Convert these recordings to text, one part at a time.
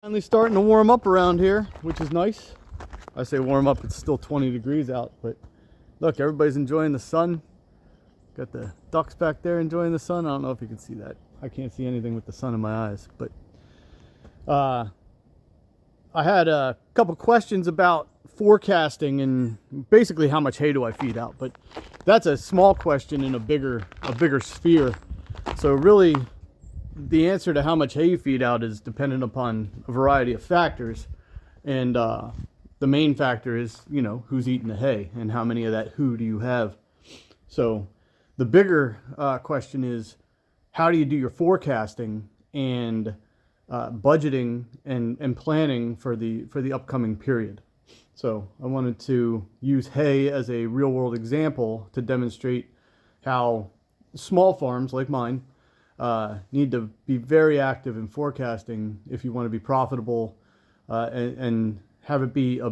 Finally starting to warm up around here, which is nice. I say warm up, it's still 20 degrees out, but look, everybody's enjoying the sun. Got the ducks back there enjoying the sun. I don't know if you can see that. I can't see anything with the sun in my eyes, but I had a couple questions about forecasting and basically how much hay do I feed out, but that's a small question in a bigger sphere. So really, the answer to how much hay you feed out is dependent upon a variety of factors, and the main factor is, you know, who's eating the hay and how many of that who do you have. So the bigger question is, how do you do your forecasting and budgeting and planning for the upcoming period? So I wanted to use hay as a real world example to demonstrate how small farms like mine need to be very active in forecasting if you want to be profitable and have it be a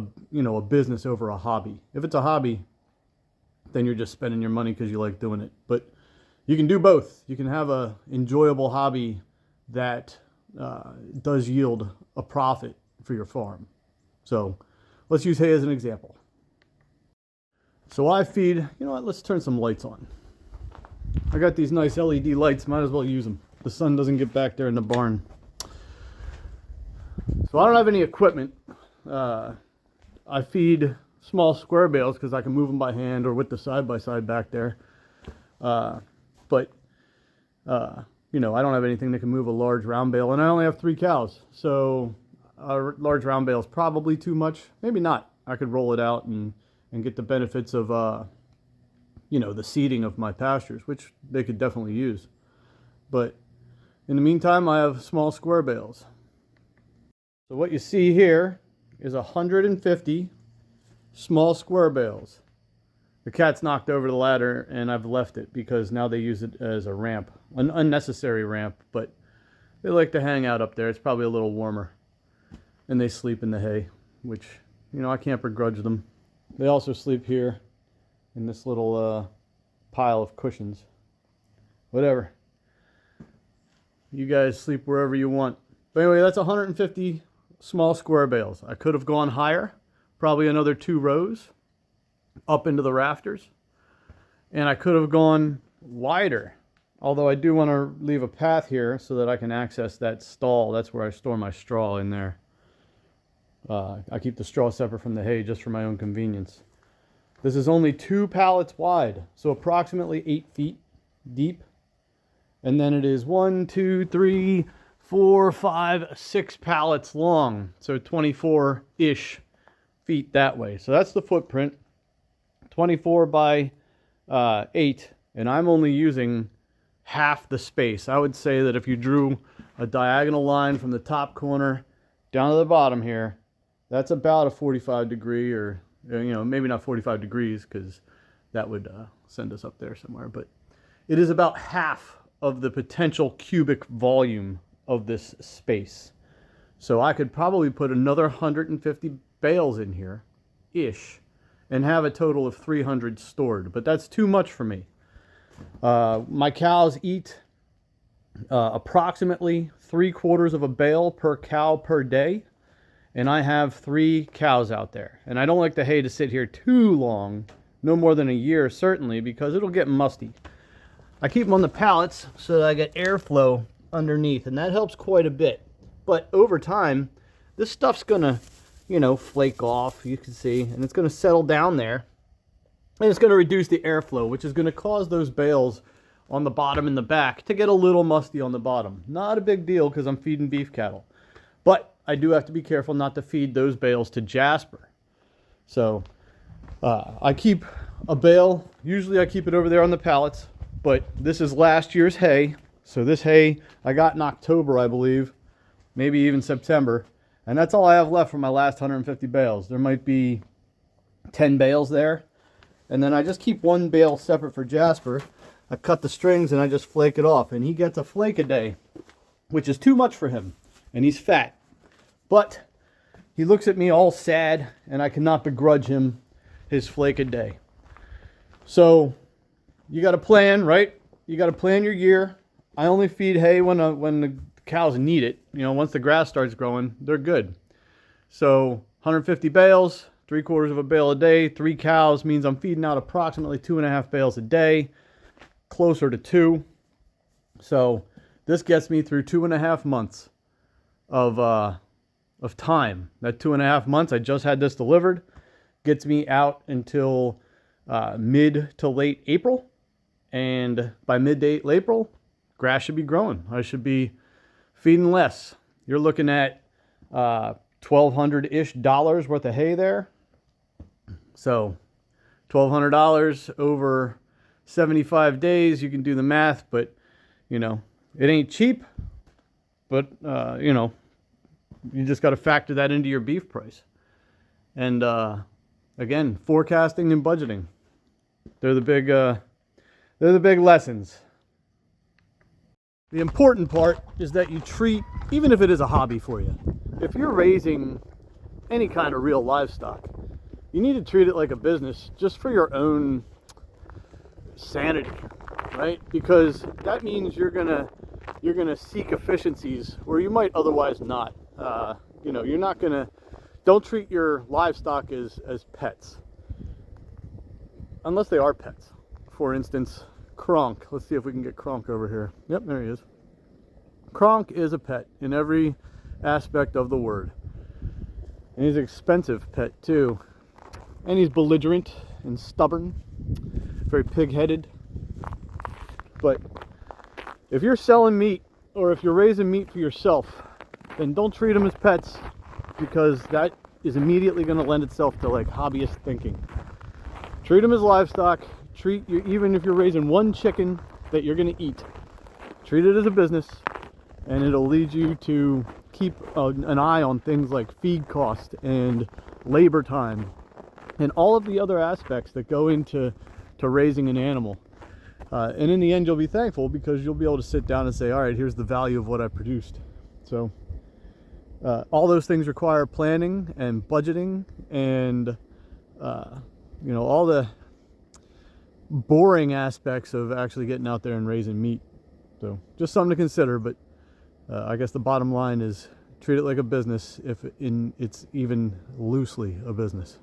business over a hobby. If it's a hobby, then you're just spending your money because you like doing it. But you can do both. You can have a enjoyable hobby that does yield a profit for your farm. So let's use hay as an example. So I feed, you know what, let's turn some lights on. I got these nice LED lights, might as well use them. The sun doesn't get back there in the barn. So I don't have any equipment. I feed small square bales because I can move them by hand or with the side-by-side back there. But you know, I don't have anything that can move a large round bale, and I only have 3 cows. So a large round bale is probably too much. Maybe not. I could roll it out and get the benefits of you know, the seeding of my pastures, which they could definitely use. But in the meantime, I have small square bales. So what you see here is 150 small square bales. The cat's knocked over the ladder and I've left it because now they use it as a ramp, an unnecessary ramp, but they like to hang out up there. It's probably a little warmer. And they sleep in the hay, which, you know, I can't begrudge them. They also sleep here in this little pile of cushions. Whatever. You guys sleep wherever you want. But anyway, that's 150 small square bales. I could have gone higher, probably another 2 rows up into the rafters. And I could have gone wider, although I do want to leave a path here so that I can access that stall. That's where I store my straw, in there. I keep the straw separate from the hay just for my own convenience. This is only 2 pallets wide, so approximately 8 feet deep. And then it is 1, 2, 3, 4, 5, 6 pallets long. So 24-ish feet that way. So that's the footprint. 24 by 8. And I'm only using half the space. I would say that if you drew a diagonal line from the top corner down to the bottom here, that's about a 45 degree, or, you know, maybe not 45 degrees because that would send us up there somewhere, but it is about half of the potential cubic volume of this space. So I could probably put another 150 bales in here ish and have a total of 300 stored, but that's too much for me. My cows eat approximately 3/4 of a bale per cow per day. And I have 3 cows out there. And I don't like the hay to sit here too long, no more than a year certainly, because it'll get musty. I keep them on the pallets so that I get airflow underneath, and that helps quite a bit. But over time, this stuff's gonna, you know, flake off, you can see, and it's gonna settle down there. And it's gonna reduce the airflow, which is gonna cause those bales on the bottom and the back to get a little musty on the bottom. Not a big deal because I'm feeding beef cattle. But I do have to be careful not to feed those bales to Jasper. So I keep a bale, usually I keep it over there on the pallets, but this is last year's hay. So this hay I got in October, I believe, maybe even September. And that's all I have left for my last 150 bales. There might be 10 bales there. And then I just keep 1 bale separate for Jasper. I cut the strings and I just flake it off. And he gets a flake a day, which is too much for him. And he's fat. But he looks at me all sad, and I cannot begrudge him his flake a day. So you got to plan, right? You got to plan your year. I only feed hay when the the cows need it. You know, once the grass starts growing, they're good. So 150 bales, 3/4 of a bale a day, 3 cows means I'm feeding out approximately 2.5 bales a day, closer to 2. So this gets me through 2.5 months of time. That 2.5 months, I just had this delivered, gets me out until mid to late April. And by mid to late April, grass should be growing. I should be feeding less. You're looking at $1,200-ish worth of hay there. So $1,200 over 75 days, you can do the math, but you know, it ain't cheap, but you know, you just got to factor that into your beef price. And again, forecasting and budgeting, they're the big lessons. The important part is that you treat, even if it is a hobby for you, if you're raising any kind of real livestock, you need to treat it like a business just for your own sanity, right? Because that means you're gonna seek efficiencies where you might otherwise not. You know, you're not gonna, don't treat your livestock as pets, unless they are pets. For instance, Kronk. Let's see if we can get Kronk over here. Yep, there he is. Kronk is a pet in every aspect of the word. And he's an expensive pet too. And he's belligerent and stubborn, very pig-headed. But if you're selling meat, or if you're raising meat for yourself, then don't treat them as pets, because that is immediately going to lend itself to like hobbyist thinking. Treat them as livestock. Treat you, even if you're raising one chicken that you're going to eat, treat it as a business, and it'll lead you to keep an eye on things like feed cost and labor time and all of the other aspects that go into raising an animal. And in the end, you'll be thankful, because you'll be able to sit down and say, all right, here's the value of what I produced. So all those things require planning and budgeting and you know, all the boring aspects of actually getting out there and raising meat. So just something to consider. But I guess the bottom line is treat it like a business, if it's even loosely a business.